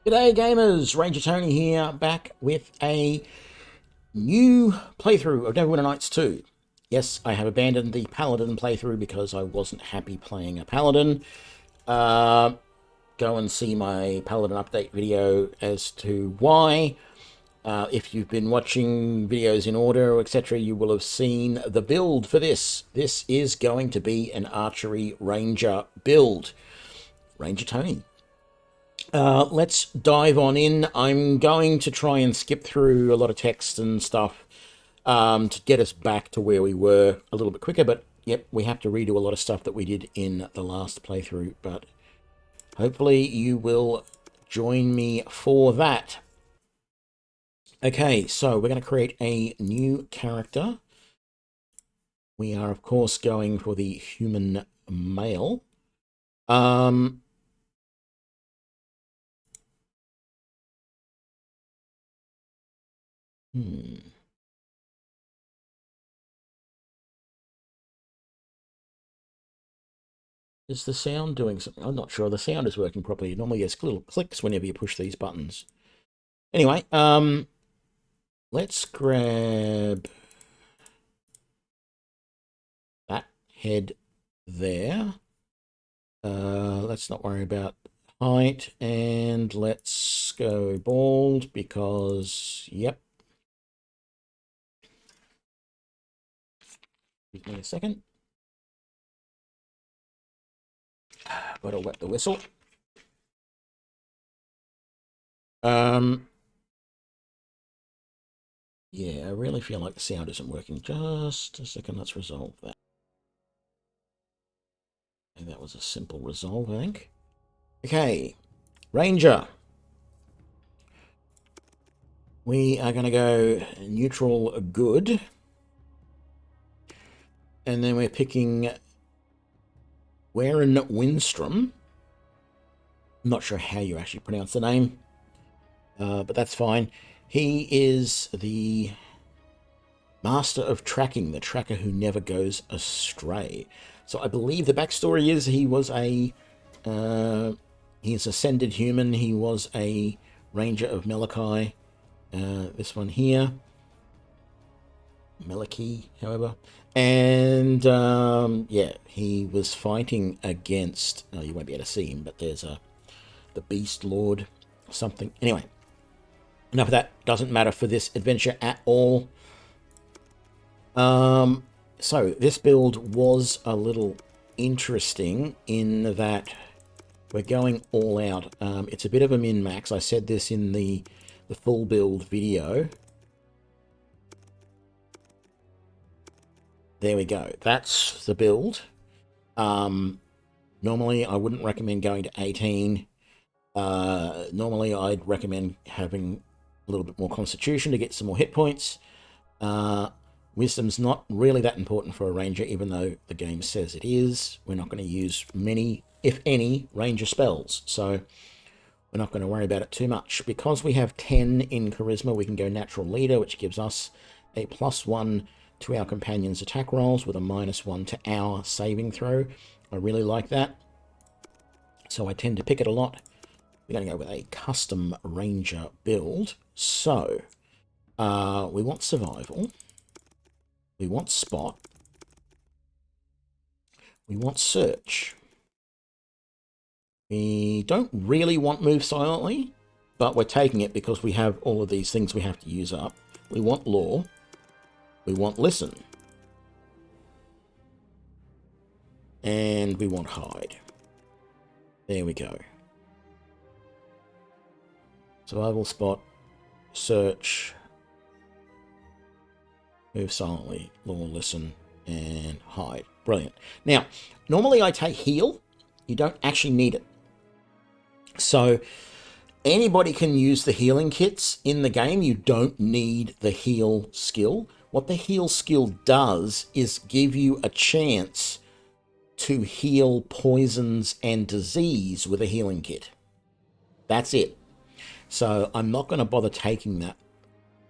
G'day gamers, Ranger Tony here, back with a new playthrough of Neverwinter Nights 2. Yes, I have abandoned the Paladin playthrough because I wasn't happy playing a Paladin. Go and see my Paladin update video as to why. If you've been watching videos in order, etc., you will have seen the build for this. This is going to be an Archery Ranger build. Ranger Tony. Let's dive on in. I'm going to try and skip through a lot of text and stuff to get us back to where we were a little bit quicker. But yep, we have to redo a lot of stuff that we did in the last playthrough. But hopefully you will join me for that. Okay, so we're going to create a new character. We are, of course, going for the human male. Is the sound doing something? I'm not sure. The sound is working properly. It normally gets little clicks whenever you push these buttons. Anyway, let's grab that head there. Let's not worry about height, and let's go bald because, yep. Give me a second. Gotta wet the whistle. Yeah, I really feel like the sound isn't working. Just a second, let's resolve that. And that was a simple resolve, I think. Okay, Ranger. We are going to go neutral good. And then we're picking Warren Windstrom. I'm not sure how you actually pronounce the name, but that's fine. He is the master of tracking, the tracker who never goes astray. So I believe the backstory is he was he's ascended human. He was a ranger of Malachi. This one here. Maliki, however. And yeah, he was fighting against, you won't be able to see him, but there's the Beast Lord or something. Anyway, enough of that. Doesn't matter for this adventure at all. So this build was a little interesting in that we're going all out. It's a bit of a min-max. I said this in the full build video. There we go. That's the build. Normally, I wouldn't recommend going to 18. Normally, I'd recommend having a little bit more constitution to get some more hit points. Wisdom's not really that important for a ranger, even though the game says it is. We're not going to use many, if any, ranger spells. So we're not going to worry about it too much. Because we have 10 in charisma, we can go natural leader, which gives us a +1 to our companions' attack rolls with a -1 to our saving throw. I really like that. So I tend to pick it a lot. We're going to go with a custom ranger build. So we want survival. We want spot. We want search. We don't really want move silently, but we're taking it because we have all of these things we have to use up. We want law. We want listen. And we want hide. There we go. Survival, spot, search, move silently, law, listen, and hide. Brilliant. Now, normally I take heal. You don't actually need it. So anybody can use the healing kits in the game. You don't need the heal skill. What the heal skill does is give you a chance to heal poisons and disease with a healing kit. That's it. So I'm not going to bother taking that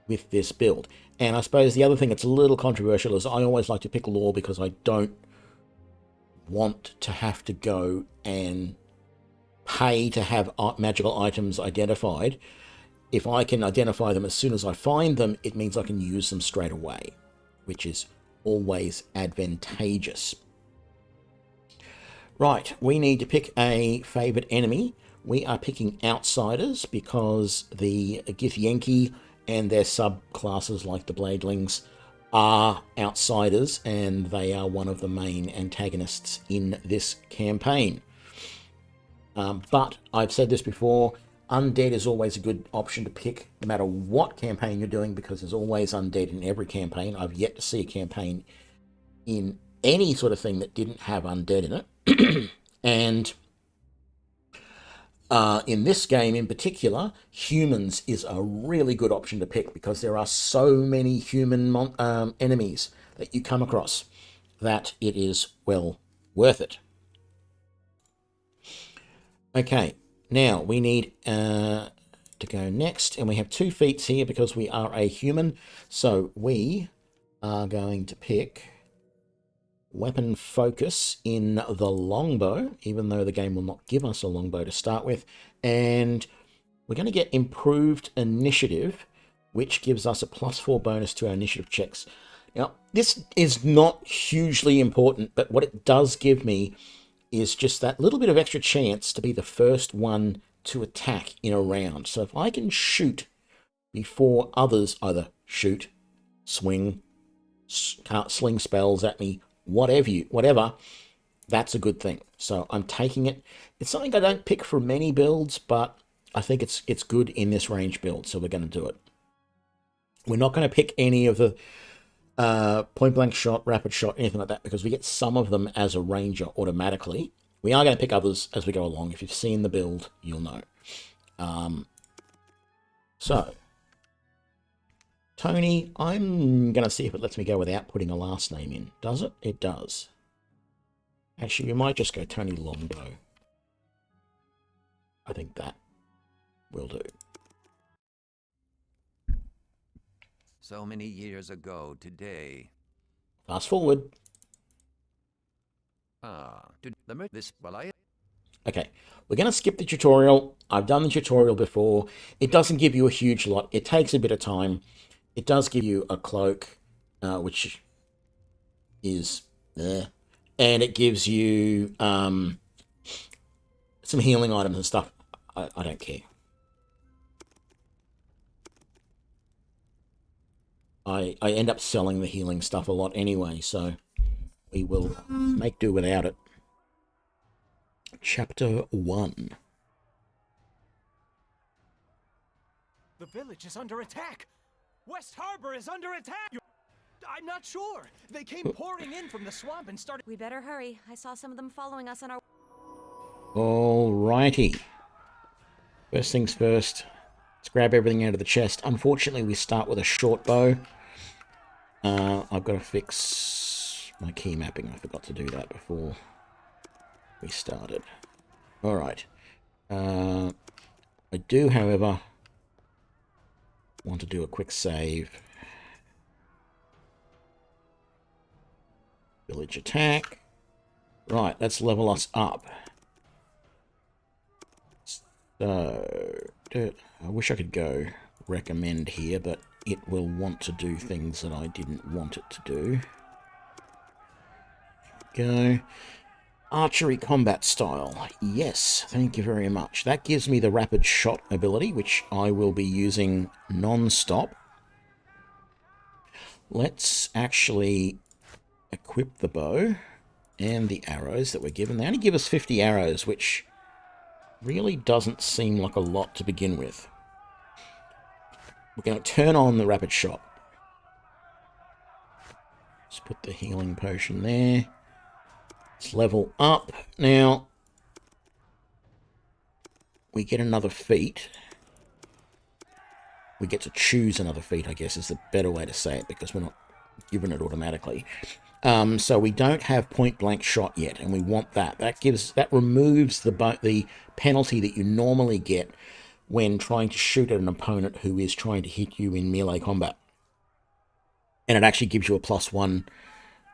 with this build. And I suppose the other thing that's a little controversial is I always like to pick law because I don't want to have to go and pay to have magical items identified. If I can identify them as soon as I find them, it means I can use them straight away, which is always advantageous. Right, we need to pick a favourite enemy. We are picking outsiders because the Githyanki and their subclasses like the Bladelings are outsiders, and they are one of the main antagonists in this campaign. But I've said this before, undead is always a good option to pick no matter what campaign you're doing, because there's always undead in every campaign. I've yet to see a campaign in any sort of thing that didn't have undead in it. And in this game in particular, humans is a really good option to pick, because there are so many human enemies that you come across that it is well worth it. Okay, now we need to go next, and we have 2 feats here because we are a human. So we are going to pick weapon focus in the longbow, even though the game will not give us a longbow to start with. And we're going to get improved initiative, which gives us a +4 bonus to our initiative checks. Now, this is not hugely important, but what it does give me is just that little bit of extra chance to be the first one to attack in a round. So if I can shoot before others either shoot, swing, sling spells at me, whatever, that's a good thing. So I'm taking it. It's something I don't pick for many builds, but I think it's good in this range build, so we're going to do it. We're not going to pick any of the point blank shot, rapid shot, anything like that, because we get some of them as a ranger automatically. We are going to pick others as we go along. If you've seen the build, you'll know. So, Tony, I'm going to see if it lets me go without putting a last name in. Does it? It does. Actually, we might just go Tony Longbow. I think that will do. So many years ago today. Fast forward. Okay, we're going to skip the tutorial. I've done the tutorial before. It doesn't give you a huge lot. It takes a bit of time. It does give you a cloak, which is there. And it gives you some healing items and stuff. I don't care. I end up selling the healing stuff a lot anyway, so we will make do without it. Chapter 1. The village is under attack! West Harbor is under attack! I'm not sure. They came pouring in from the swamp and started... We better hurry. I saw some of them following us on our... Alrighty. First things first. Let's grab everything out of the chest. Unfortunately, we start with a short bow. I've got to fix my key mapping. I forgot to do that before we started. Alright. I do, however, want to do a quick save. Village attack. Right, let's level us up. So, I wish I could go recommend here, but it will want to do things that I didn't want it to do. Go. Archery combat style. Yes, thank you very much. That gives me the rapid shot ability, which I will be using non-stop. Let's actually equip the bow and the arrows that we're given. They only give us 50 arrows, which really doesn't seem like a lot to begin with. We're going to turn on the rapid shot. Let's put the healing potion there. Let's level up. Now, we get another feat. We get to choose another feat, I guess, is the better way to say it, because we're not given it automatically. So we don't have point blank shot yet, and we want that. That removes the penalty that you normally get when trying to shoot at an opponent who is trying to hit you in melee combat. And it actually gives you a +1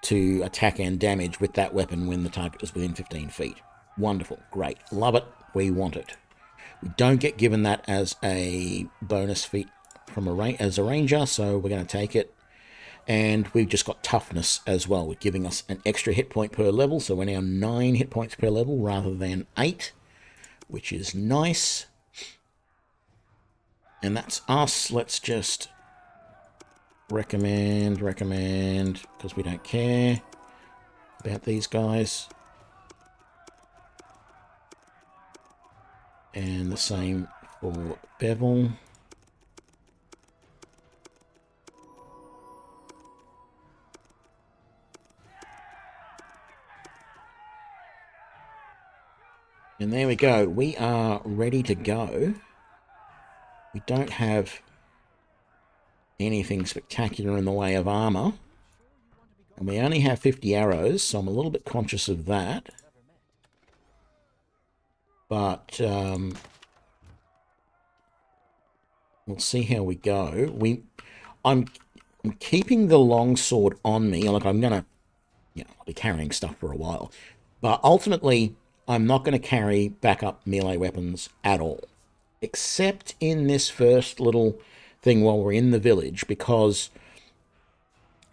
to attack and damage with that weapon when the target is within 15 feet. Wonderful. Great. Love it. we want it. We don't get given that as a bonus feat from as a ranger, so we're going to take it. And we've just got toughness as well. We're giving us an extra hit point per level, so we're now 9 hit points per level rather than 8, which is nice. And that's us. Let's just recommend, because we don't care about these guys. And the same for Bevel. And there we go. We are ready to go. We don't have anything spectacular in the way of armor. And we only have 50 arrows, so I'm a little bit conscious of that. But we'll see how we go. I'm keeping the longsword on me. Like, I'm gonna, I'll be carrying stuff for a while. But ultimately, I'm not going to carry backup melee weapons at all. Except in this first little thing while we're in the village, because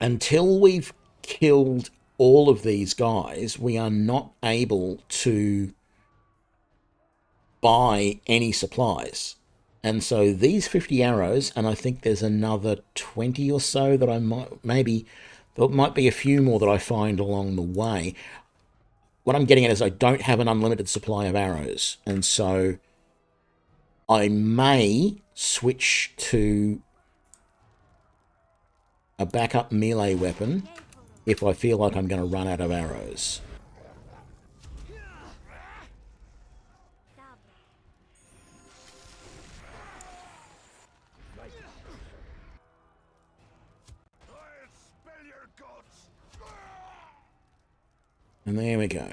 until we've killed all of these guys, we are not able to buy any supplies. And so these 50 arrows, and I think there's another 20 or so that I there might be a few more that I find along the way. What I'm getting at is I don't have an unlimited supply of arrows, and so I may switch to a backup melee weapon if I feel like I'm going to run out of arrows. And there we go.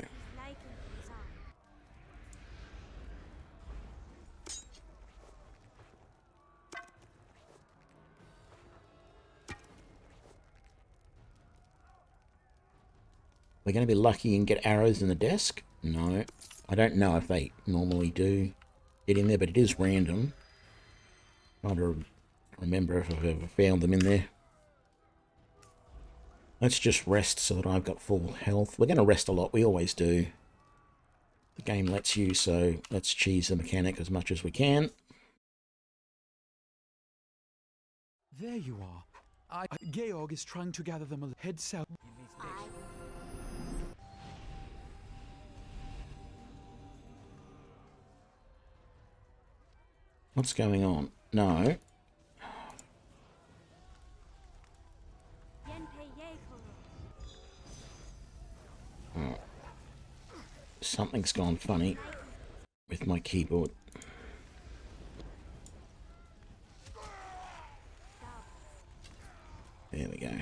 We're going to be lucky and get arrows in the desk? No. I don't know if they normally do get in there, but it is random. Trying to remember if I've ever found them in there. Let's just rest so that I've got full health. We're going to rest a lot. We always do. The game lets you, so let's cheese the mechanic as much as we can. There you are. Georg is trying to gather them. Head south. What's going on? No. Oh. Something's gone funny with my keyboard. There we go.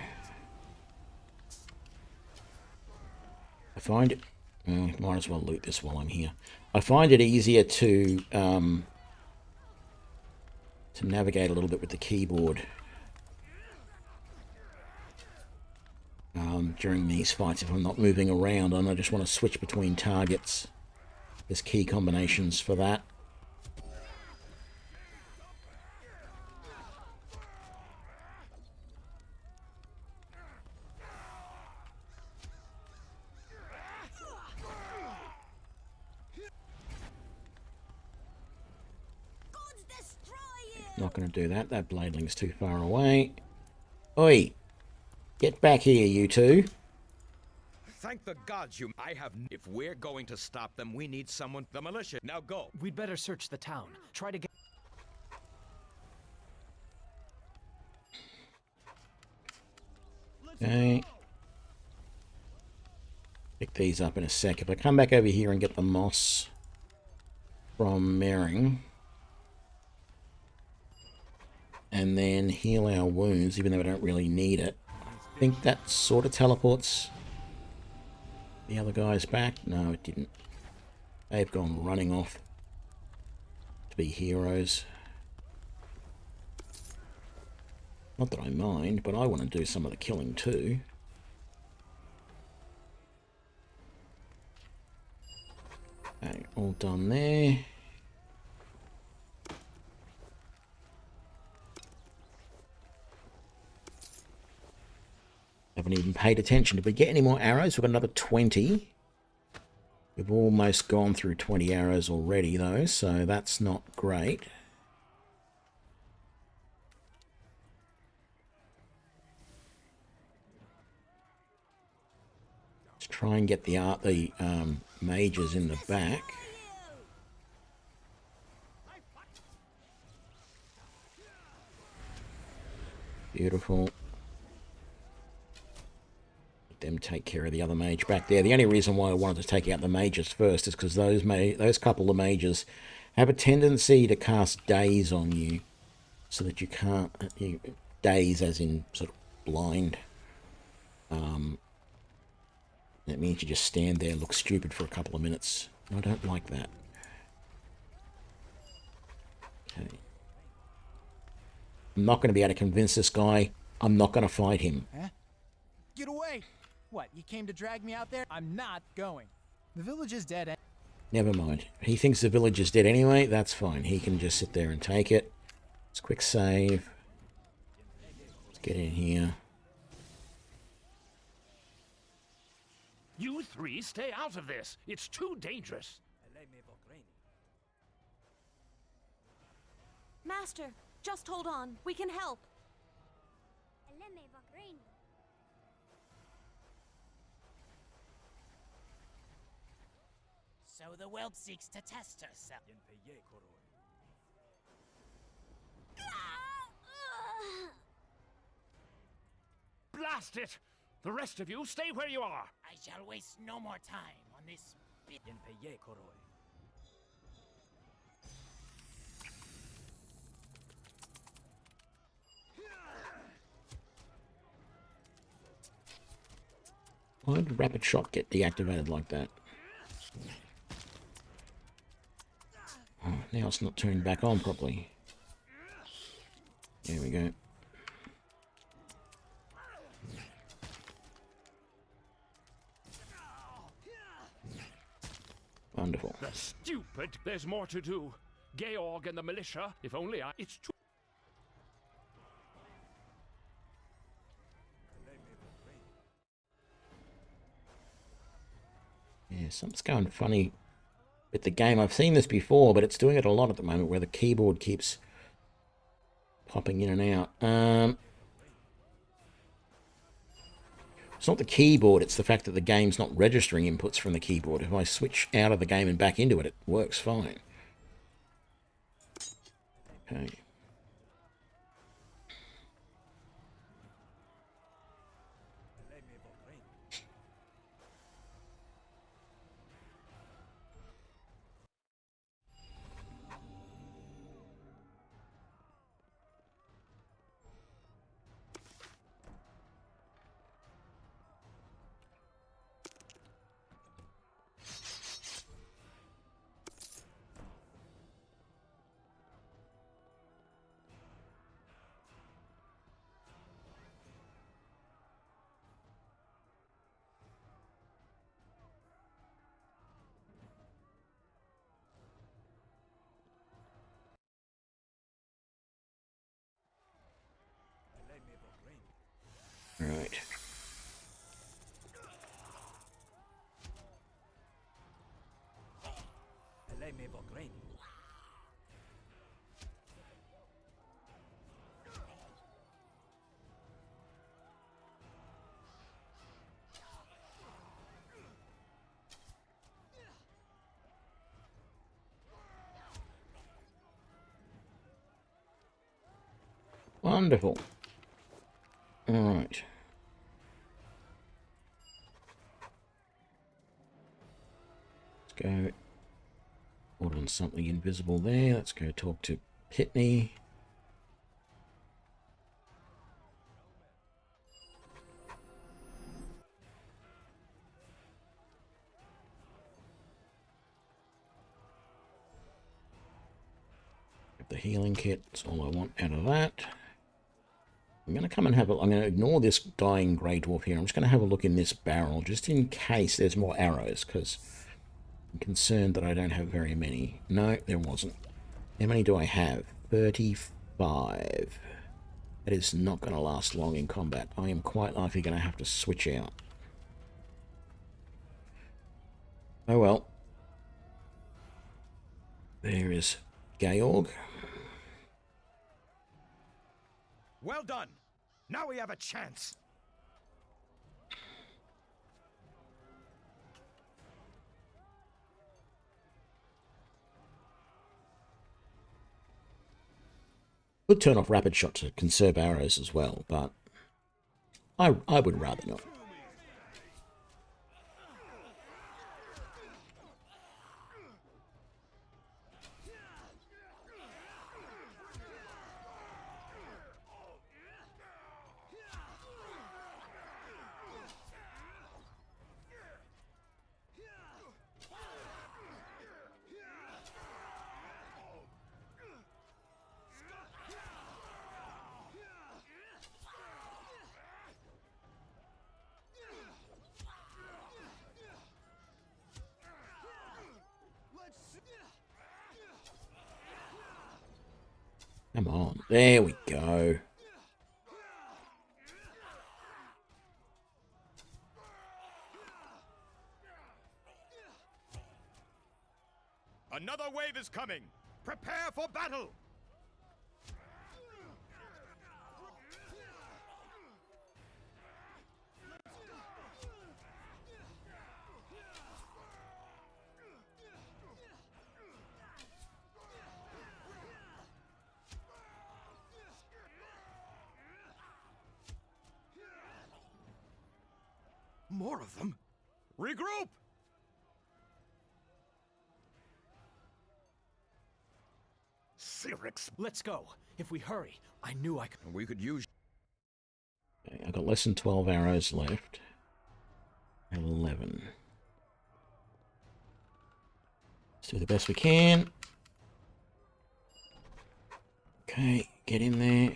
I find it... might as well loot this while I'm here. I find it easier to navigate a little bit with the keyboard during these fights if I'm not moving around and I just want to switch between targets. There's key combinations for that. Not going to do that. That bladeling's too far away. Oi! Get back here, you two. Thank the gods I have... If we're going to stop them, we need someone... The militia. Now go. We'd better search the town. Try to get... Okay. Pick these up in a sec. If I come back over here and get the moss from Mering, and then heal our wounds, even though we don't really need it, I think that sort of teleports the other guys back. No, it didn't. They've gone running off to be heroes. Not that I mind, but I want to do some of the killing too. Okay, all done there. Haven't even paid attention. Did we get any more arrows? We've got another 20. We've almost gone through 20 arrows already, though, so that's not great. Let's try and get the mages in the back. Beautiful. Let them take care of the other mage back there. The only reason why I wanted to take out the mages first is because those couple of mages have a tendency to cast daze on you, so that you can't daze as in sort of blind. That means you just stand there and look stupid for a couple of minutes. I don't like that. Okay. I'm not going to be able to convince this guy. I'm not going to fight him. Huh? Get away! What, you came to drag me out there? I'm not going. The village is dead. Never mind. He thinks the village is dead anyway. That's fine. He can just sit there and take it. Let's quick save. Let's get in here. You three stay out of this. It's too dangerous. Master, just hold on. We can help. So the whelp seeks to test herself. Blast it! The rest of you stay where you are. I shall waste no more time on this bit. Why did rapid shot get deactivated like that? Oh, now it's not turning back on properly. There we go. Wonderful. The stupid. There's more to do. Georg and the militia. If only I... It's too... Yeah, something's going funny with the game. I've seen this before, but it's doing it a lot at the moment where the keyboard keeps popping in and out. It's not the keyboard, it's the fact that the game's not registering inputs from the keyboard. If I switch out of the game and back into it, it works fine. Okay. Right. Wonderful. All right. Let's go. Hold on, something invisible there. Let's go talk to Pitney. Get the healing kit. That's all I want out of that. I'm going to come and have a... I'm going to ignore this dying grey dwarf here. I'm just going to have a look in this barrel, just in case there's more arrows, because I'm concerned that I don't have very many. No, there wasn't. How many do I have? 35. That is not going to last long in combat. I am quite likely going to have to switch out. Oh well. There is Georg. Well done. Now we have a chance. Could turn off rapid shot to conserve arrows as well, but I would rather not. Come on. There we go. Another wave is coming. Prepare for battle. More of them? Regroup! Cyrix. Let's go. If we hurry, I knew I could. We could use... Okay, I've got less than 12 arrows left. 11. Let's do the best we can. Okay, get in there.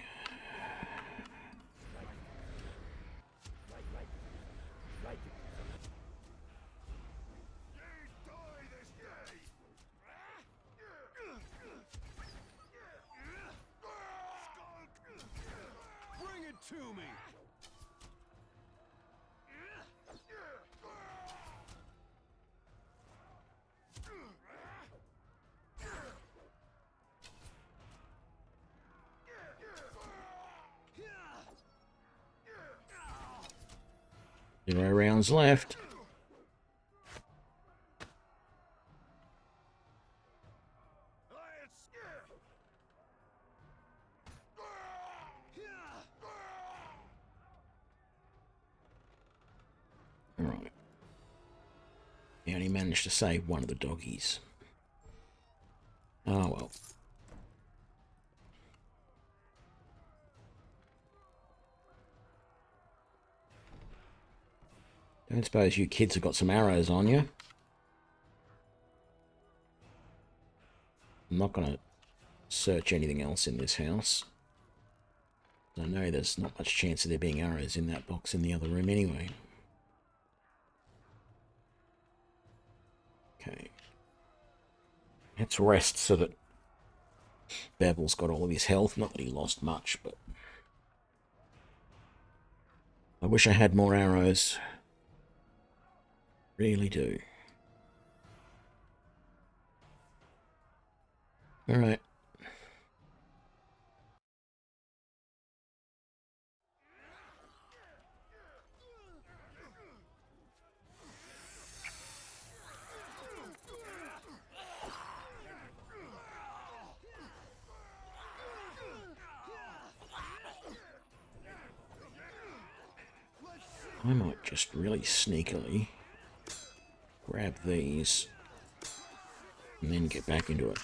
Bring it to me. Zero rounds left. Alright. He only managed to save one of the doggies. Oh well. Don't suppose you kids have got some arrows on you. I'm not going to search anything else in this house. I know there's not much chance of there being arrows in that box in the other room anyway. Okay. Let's rest so that Bevel's got all of his health. Not that he lost much, but... I wish I had more arrows. Really do. Alright. I might just really sneakily grab these and then get back into it.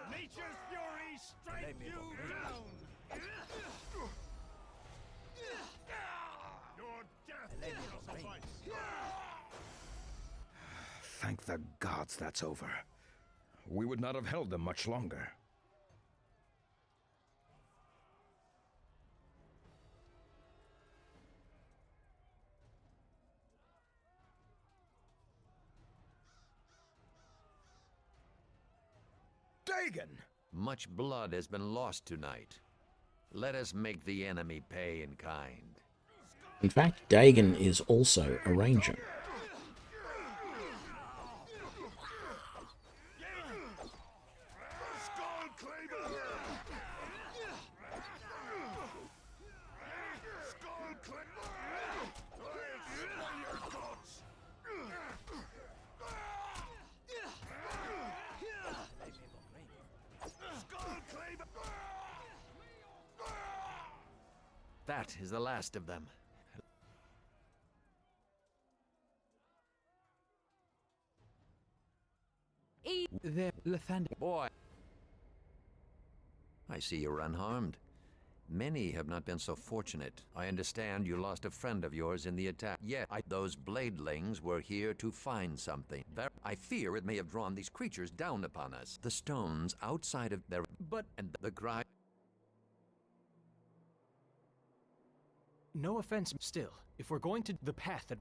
Nature's fury strike you down. Your death shall suffice. Thank the gods that's over. we would not have held them much longer. Dagon! Much blood has been lost tonight. Let us make the enemy pay in kind. In fact, Dagon is also a ranger. That is the last of them. There, Lathander. Boy, I see you're unharmed. Many have not been so fortunate. I understand you lost a friend of yours in the attack. Yet, those bladelings were here to find something. I fear it may have drawn these creatures down upon us. The stones outside of their... And the cry... No offense, still. If we're going to the path that...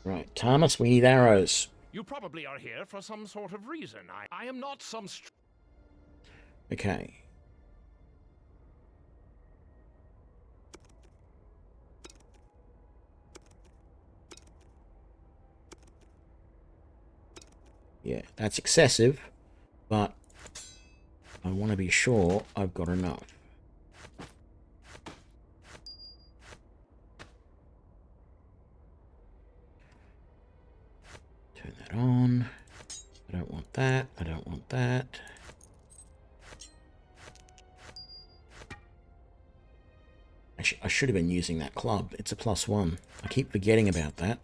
Right, Thomas, we need arrows. You probably are here for some sort of reason. I am not some... Okay. Yeah, that's excessive, but I want to be sure I've got enough. Turn that on. I don't want that. I don't want that. I should have been using that club. It's a +1. I keep forgetting about that.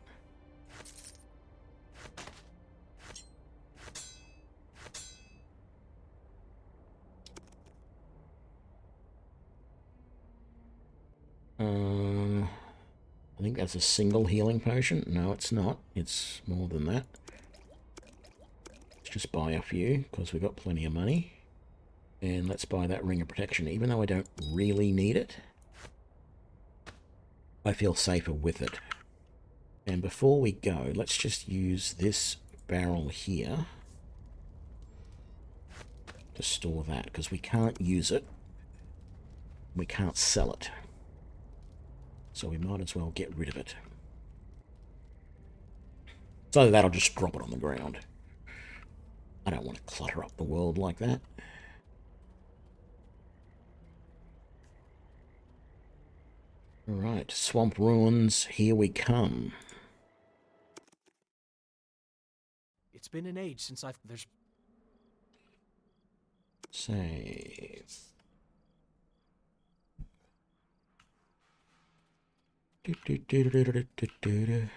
I think that's a single healing potion. No, it's not. It's more than that. Let's just buy a few, because we've got plenty of money. And let's buy that ring of protection, even though I don't really need it. I feel safer with it. And before we go, let's just use this barrel here to store that, because we can't use it. We can't sell it. So we might as well get rid of it. So that I'll just drop it on the ground. I don't want to clutter up the world like that. Alright, Swamp Ruins, here we come. It's been an age since there's... Save. Do.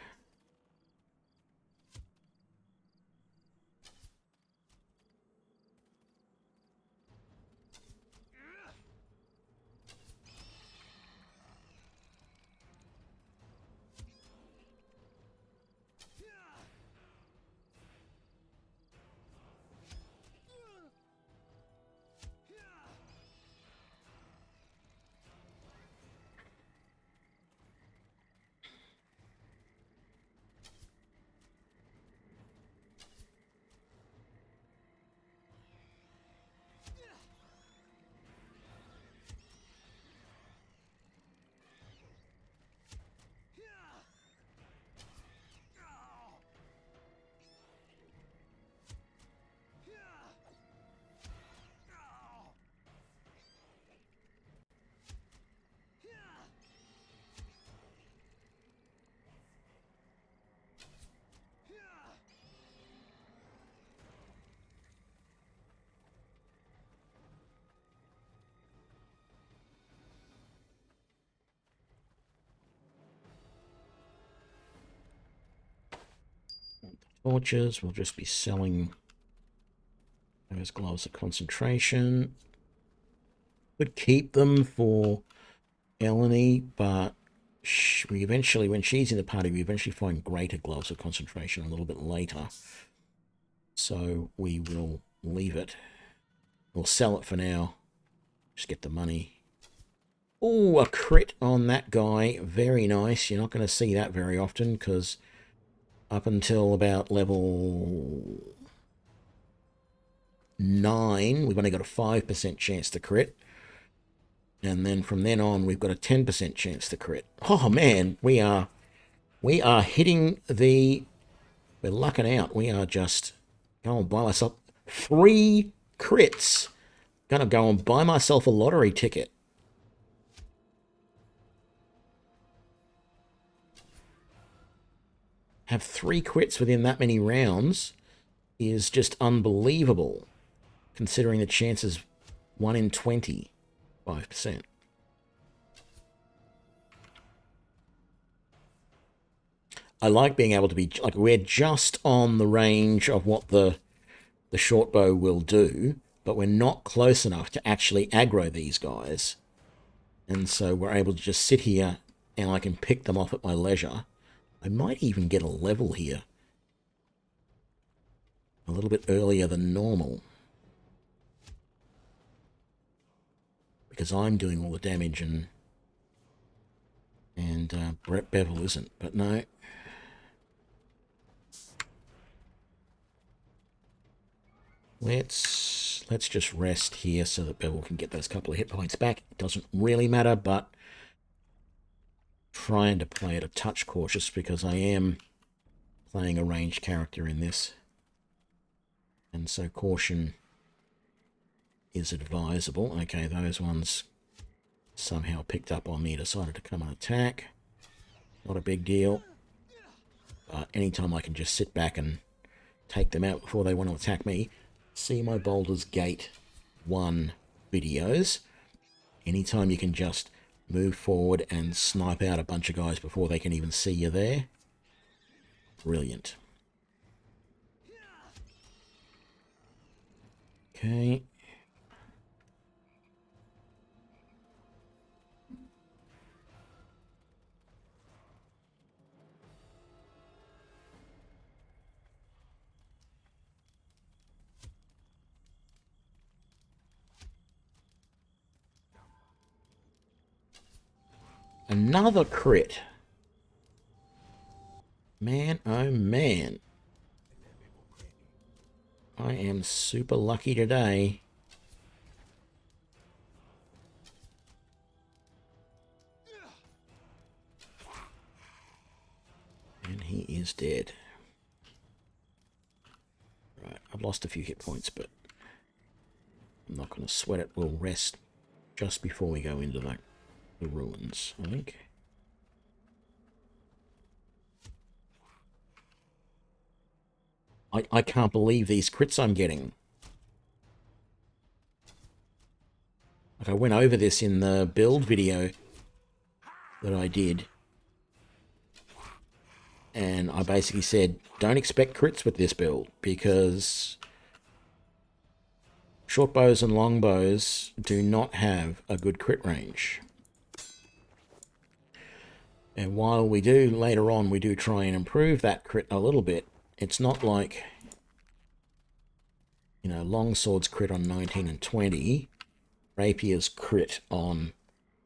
Torches, we'll just be selling those gloves of concentration. Could keep them for Eleni, but we eventually, when she's in the party, we eventually find greater gloves of concentration a little bit later. So we will leave it. We'll sell it for now. Just get the money. Oh, a crit on that guy. Very nice. You're not going to see that very often because up until about level 9, we've only got a 5% chance to crit. And then from then on, we've got a 10% chance to crit. Oh, man, we are hitting the... We're lucking out. We are just going to buy myself 3 crits. Gonna go and buy myself a lottery ticket. Have 3 crits within that many rounds is just unbelievable, considering the chances 1 in 20, 5%. I like being able to be, like, we're just on the range of what the short bow will do, but we're not close enough to actually aggro these guys. And so we're able to just sit here and I can pick them off at my leisure. I might even get a level here a little bit earlier than normal, because I'm doing all the damage and Brett Bevel isn't. But no. Let's just rest here so that Bevel can get those couple of hit points back. It doesn't really matter, but trying to play it a touch cautious because I am playing a ranged character in this. And so caution is advisable. Okay, those ones somehow picked up on me, decided to come and attack. Not a big deal. But anytime I can just sit back and take them out before they want to attack me. See my Baldur's Gate 1 videos. Anytime you can just move forward and snipe out a bunch of guys before they can even see you there. Brilliant. Okay. Another crit. Man, oh man. I am super lucky today. And he is dead. Right, I've lost a few hit points, but I'm not going to sweat it. We'll rest just before we go into the ruins, I think. I can't believe these crits I'm getting. Like, I went over this in the build video that I did. And I basically said, don't expect crits with this build, because short bows and long bows do not have a good crit range. And while we do, later on, we do try and improve that crit a little bit, it's not like, you know, long swords crit on 19 and 20, rapiers crit on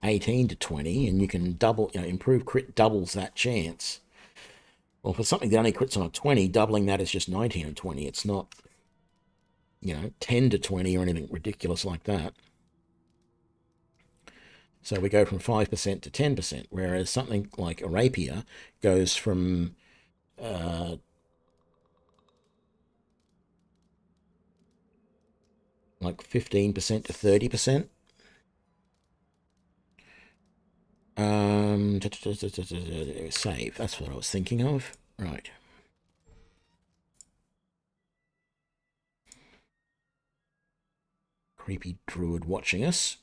18 to 20, and you can double, you know, improve crit doubles that chance. Well, for something that only crits on a 20, doubling that is just 19 and 20. It's not, you know, 10 to 20 or anything ridiculous like that. So we go from 5% to 10%, whereas something like a rapier goes from like 15% to 30%. Save, that's what I was thinking of. Right. Creepy druid watching us.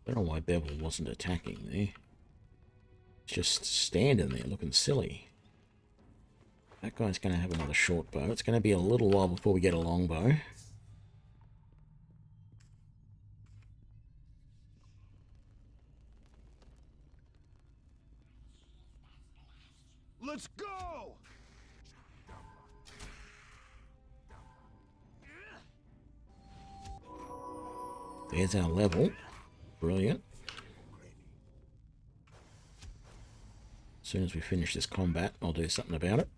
I don't know why Bevel wasn't attacking there. It's just standing there looking silly. That guy's going to have another short bow. It's going to be a little while before we get a long bow. Let's go! There's our level. Brilliant. As soon as we finish this combat, I'll do something about it.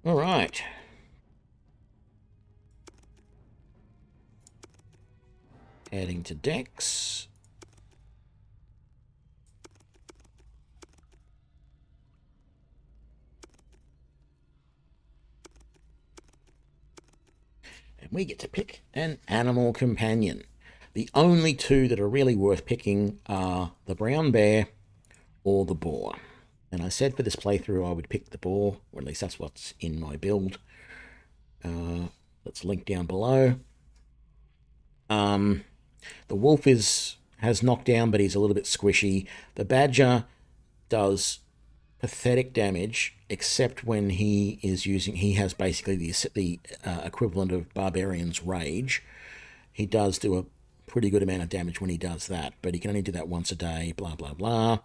All right. Adding to decks. And we get to pick an animal companion. The only two that are really worth picking are the brown bear or the boar. And I said for this playthrough I would pick the boar, or at least that's what's in my build. Let's link down below. The wolf has knockdown, but he's a little bit squishy. The badger does pathetic damage, except when he has basically the equivalent of Barbarian's Rage. He does do a pretty good amount of damage when he does that, but he can only do that once a day, blah, blah, blah.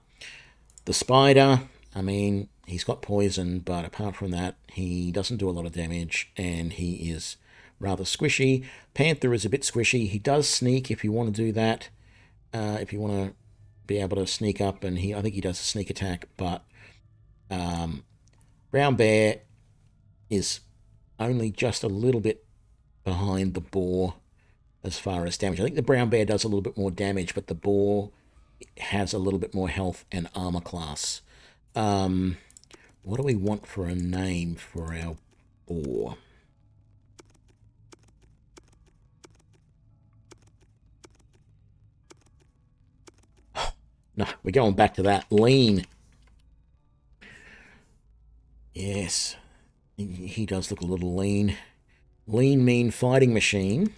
The spider, I mean, he's got poison, but apart from that, he doesn't do a lot of damage, and he is rather squishy. Panther is a bit squishy. He does sneak if you want to do that, if you want to be able to sneak up, and I think he does a sneak attack, but brown bear is only just a little bit behind the boar as far as damage. I think the brown bear does a little bit more damage, but the boar has a little bit more health and armor class. What do we want for a name for our boar? No, we're going back to that. Lean. Yes, he does look a little lean. Lean, mean fighting machine.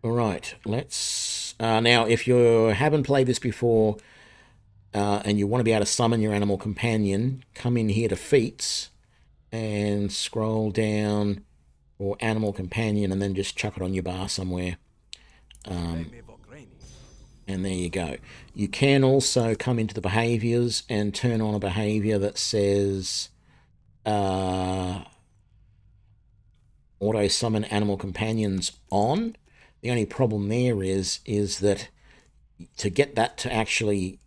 All right, let's... now, if you haven't played this before and you want to be able to summon your animal companion, come in here to feats and scroll down for animal companion and then just chuck it on your bar somewhere. And there you go. You can also come into the behaviors and turn on a behavior that says auto summon animal companions on. The only problem there is that to get that to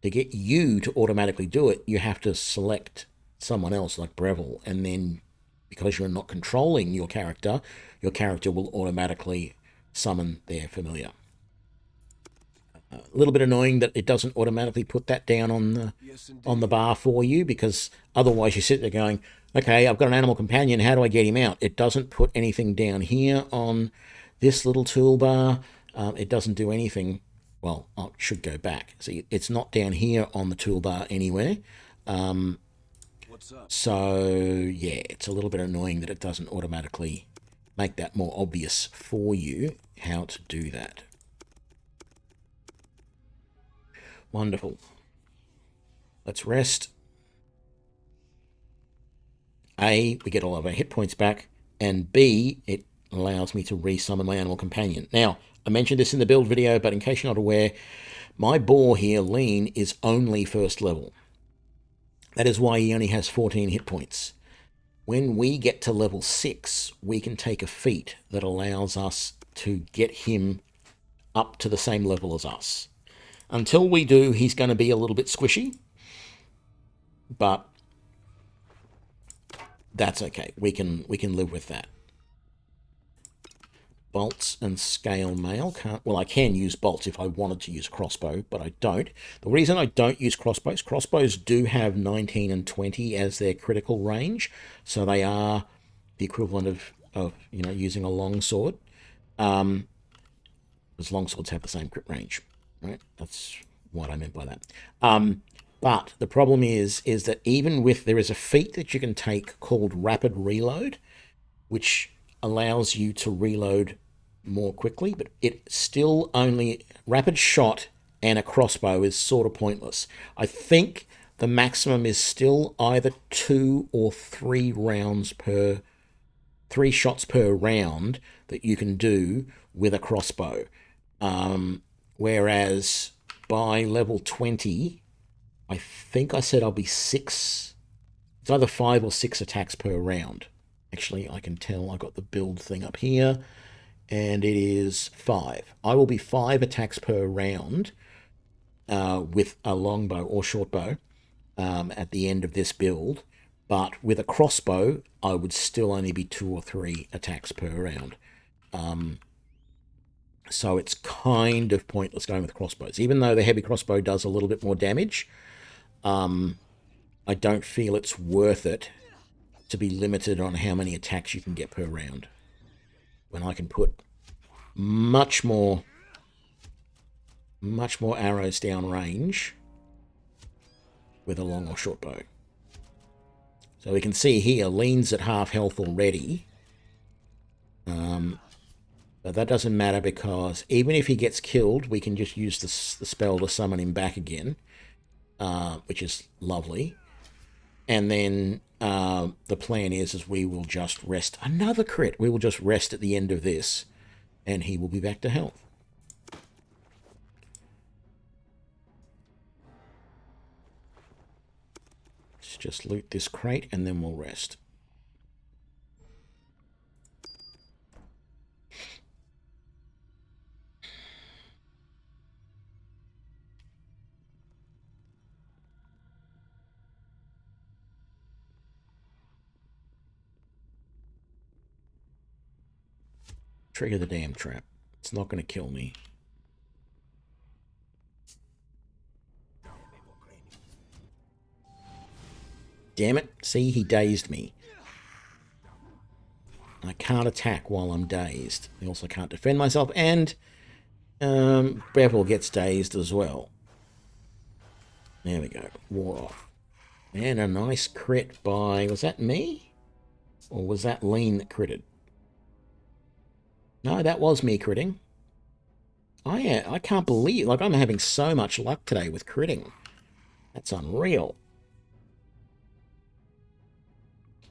get you to automatically do it, you have to select someone else like Breville, and then because you're not controlling your character will automatically summon their familiar. A little bit annoying that it doesn't automatically put that down on the bar for you, because otherwise you sit there going, okay, I've got an animal companion, how do I get him out? It doesn't put anything down here on this little toolbar. It doesn't do anything. Well, it should go back. See, it's not down here on the toolbar anywhere. What's up? So, yeah, it's a little bit annoying that it doesn't automatically make that more obvious for you how to do that. Wonderful. Let's rest. A, we get all of our hit points back, and B, it allows me to resummon my animal companion. Now, I mentioned this in the build video, but in case you're not aware, my boar here, Lean, is only first level. That is why he only has 14 hit points. When we get to level 6, we can take a feat that allows us to get him up to the same level as us. Until we do, he's going to be a little bit squishy, but that's okay. We can live with that. Bolts and scale mail can't... Well, I can use bolts if I wanted to use crossbow, but I don't. The reason I don't use crossbows do have 19 and 20 as their critical range, so they are the equivalent of using a longsword. Because longswords have the same crit range. Right, that's what I meant by that. But the problem is that even with, there is a feat that you can take called Rapid Reload, which allows you to reload more quickly, but it still only, Rapid Shot and a crossbow is sort of pointless. I think the maximum is still either 2 or 3 rounds per, 3 shots per round that you can do with a crossbow. Whereas by level 20, I think I said I'll be 6. It's either 5 or 6 attacks per round. Actually, I can tell I got the build thing up here, and it is 5. I will be 5 attacks per round with a longbow or shortbow at the end of this build. But with a crossbow, I would still only be 2 or 3 attacks per round. So it's kind of pointless going with crossbows. Even though the heavy crossbow does a little bit more damage, I don't feel it's worth it to be limited on how many attacks you can get per round, when I can put much more arrows down range with a long or short bow. So we can see here, Lean's at half health already. But that doesn't matter, because even if he gets killed, we can just use the spell to summon him back again, which is lovely. And then the plan is we will just rest. Another crit. We will just rest at the end of this, and he will be back to health. Let's just loot this crate, and then we'll rest. Trigger the damn trap. It's not going to kill me. Damn it. See, he dazed me. I can't attack while I'm dazed. I also can't defend myself, and Bevel gets dazed as well. There we go. War off. And a nice crit by... Was that me? Or was that Lean that critted? No, that was me critting. I can't believe... Like, I'm having so much luck today with critting. That's unreal.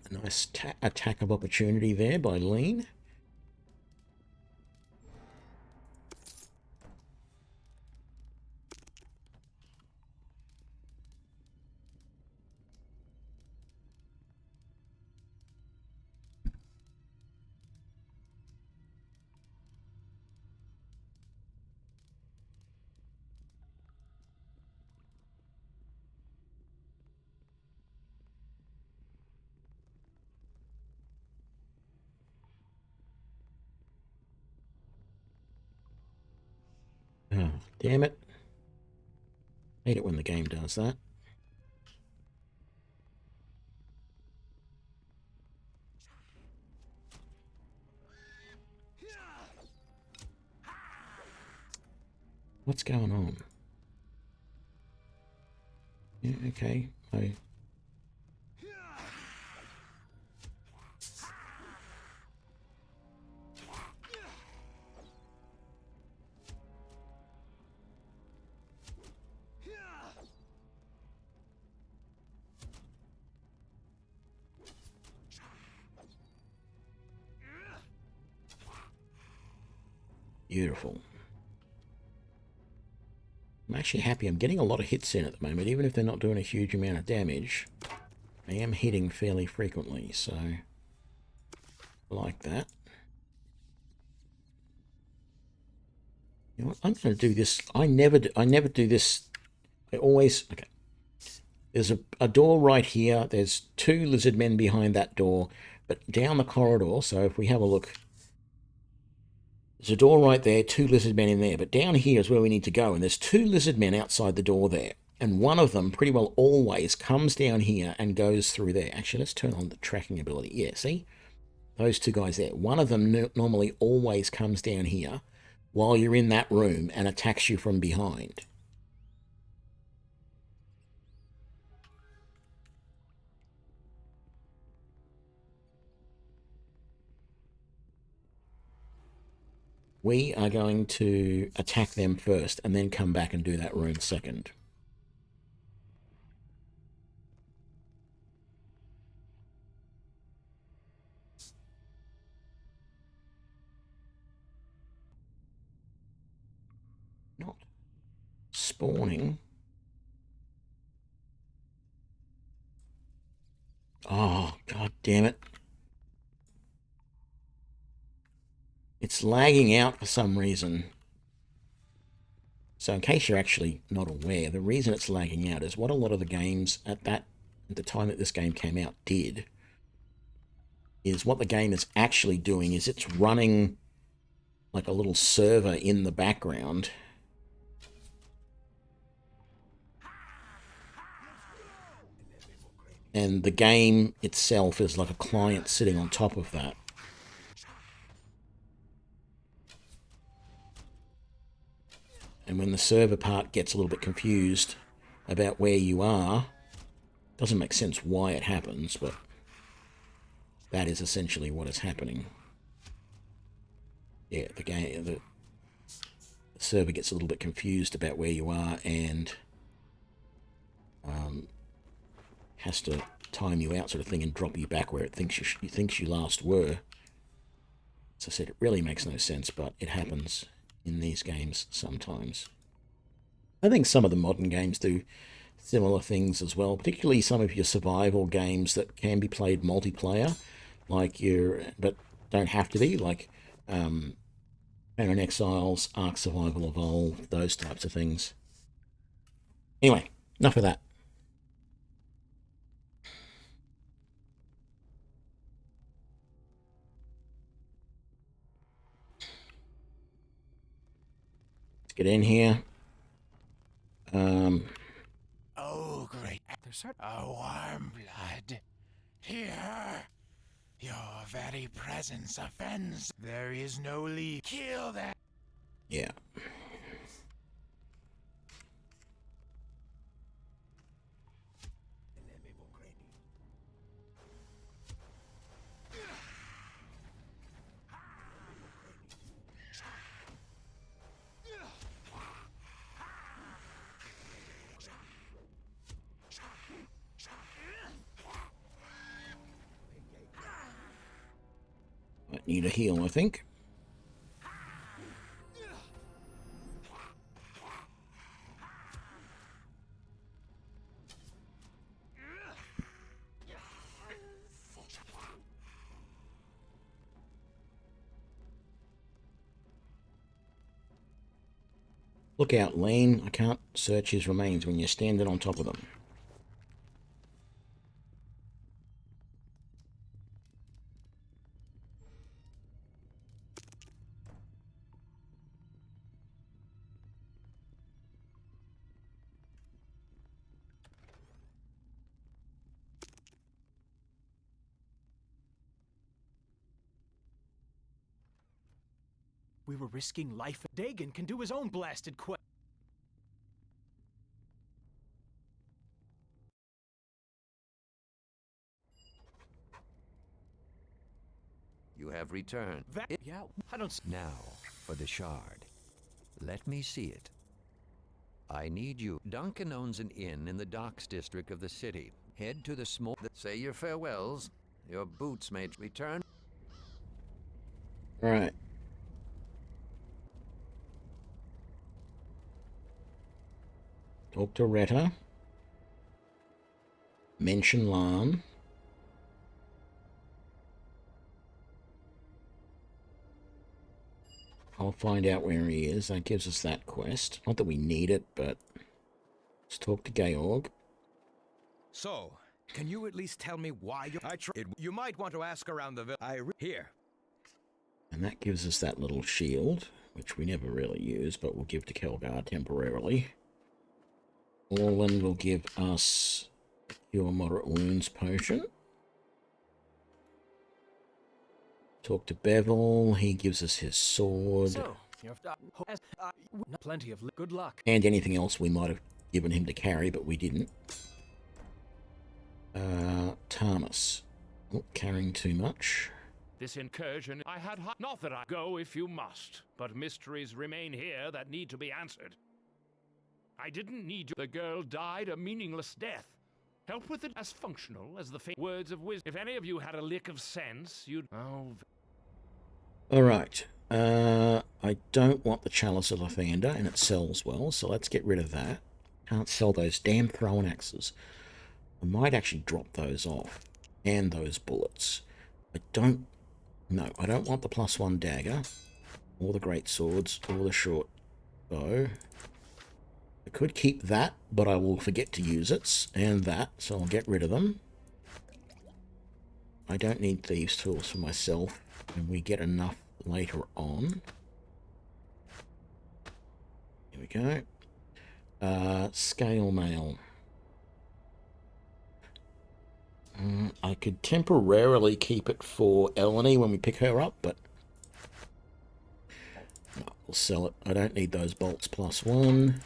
A nice attack of opportunity there by Lean. Oh, damn it. Hate it when the game does that. What's going on? Yeah, okay. Beautiful. I'm actually happy. I'm getting a lot of hits in at the moment, even if they're not doing a huge amount of damage. I am hitting fairly frequently, so I like that. You know what? I'm going to do this. I never do this. I always... Okay. There's a door right here. There's 2 lizard men behind that door. But down the corridor, so if we have a look... There's a door right there, 2 lizard men in there. But down here is where we need to go. And there's 2 lizard men outside the door there. And one of them pretty well always comes down here and goes through there. Actually, let's turn on the tracking ability. Yeah, see? Those 2 guys there. One of them normally always comes down here while you're in that room and attacks you from behind. We are going to attack them first and then come back and do that rune second. Not spawning. Oh, god damn it. It's lagging out for some reason. So in case you're actually not aware, the reason it's lagging out is what a lot of the games at the time that this game came out did is what the game is actually doing is it's running like a little server in the background. And the game itself is like a client sitting on top of that. And when the server part gets a little bit confused about where you are, doesn't make sense why it happens, but that is essentially what is happening. Yeah, the server gets a little bit confused about where you are and has to time you out, sort of thing, and drop you back where it thinks you last were. As I said, it really makes no sense, but it happens in these games sometimes. I think some of the modern games do similar things as well, particularly some of your survival games that can be played multiplayer, but don't have to be, like Paran Exiles, Ark Survival Evolved, those types of things. Anyway, enough of that. Let's get in here. Oh, great. There's a warm blood. Here. Your very presence offends. There is no leave. Kill that. Yeah. Might need a heal, I think. Look out, Lane. I can't search his remains when you're standing on top of them. We were risking life. Dagon can do his own blasted quest. You have returned. Yeah, I don't. Now, for the shard. Let me see it. I need you. Duncan owns an inn in the docks district of the city. Head to the small... Say your farewells. Your boots may return. Right. Talk to Retta. Mention Lan. I'll find out where he is. That gives us that quest. Not that we need it, but let's talk to Georg. So, can you at least tell me why you might want to ask around the village. Here. And that gives us that little shield, which we never really use, but we'll give to Kelgar temporarily. Orland will give us Cure Moderate Wounds potion. Talk to Bevel. He gives us his sword. So, plenty of good luck. And anything else we might have given him to carry, but we didn't. Thomas. Not carrying too much. This incursion I had not that I go if you must, but mysteries remain here that need to be answered. I didn't need you. The girl died a meaningless death. Help with it as functional as the words of wisdom. If any of you had a lick of sense, you'd... Oh... Alright. I don't want the Chalice of Lathander, and it sells well, so let's get rid of that. Can't sell those damn throwing axes. I might actually drop those off. And those bullets. I don't want the +1 dagger, or the great swords, or the short bow. I could keep that, but I will forget to use it, and that, so I'll get rid of them. I don't need thieves' tools for myself, and we get enough later on. Here we go. Scale mail. I could temporarily keep it for Eleni when we pick her up, but no, we'll sell it. I don't need those bolts +1.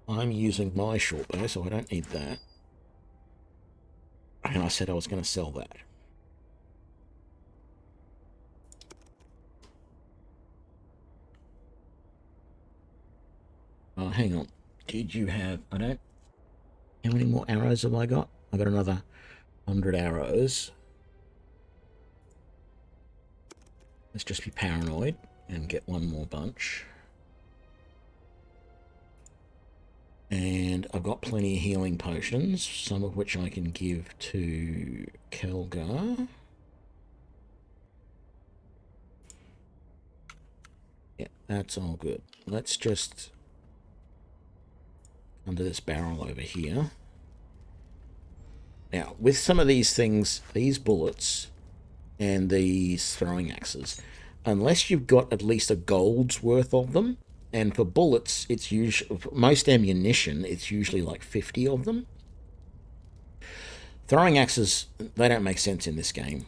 I'm using my short bow, so I don't need that. And I said I was going to sell that. Oh, hang on. Did you have... I don't... How many more arrows have I got? I got another 100 arrows. Let's just be paranoid and get one more bunch. And I've got plenty of healing potions, some of which I can give to Kelgar. Yeah, that's all good. Let's just... under this barrel over here. Now, with some of these things, these bullets and these throwing axes, unless you've got at least a gold's worth of them, and for bullets, it's usually, for most ammunition, it's usually like 50 of them. Throwing axes, they don't make sense in this game,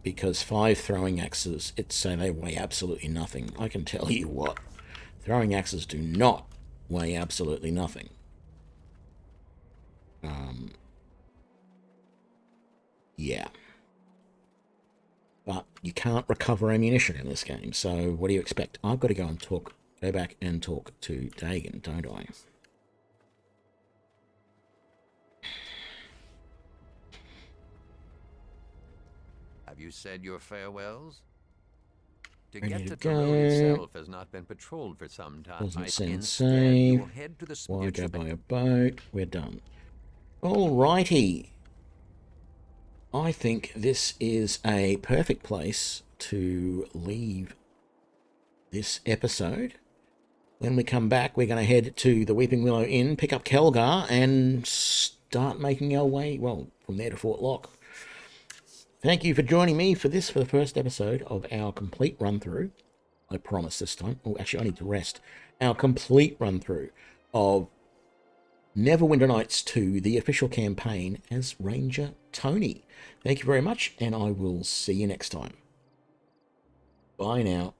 because 5 throwing axes, they weigh absolutely nothing. I can tell you what, throwing axes do not weigh absolutely nothing. Yeah. But you can't recover ammunition in this game, so what do you expect? I've got to go back and talk to Dagon, don't I? Have you said your farewells? To Ready get to to Tyrell go. itself has not been patrolled for some time. Doesn't send Instead, save. you'll head to the Why go by a boat? We're done. Alrighty. I think this is a perfect place to leave this episode. When we come back, we're going to head to the Weeping Willow Inn, pick up Kelgar, and start making our way, well, from there to Fort Lock. Thank you for joining me for the first episode of our complete run-through. I promise this time. Oh, actually, I need to rest. Our complete run-through of Neverwinter Nights 2, the official campaign, as Ranger Tony. Thank you very much, and I will see you next time. Bye now.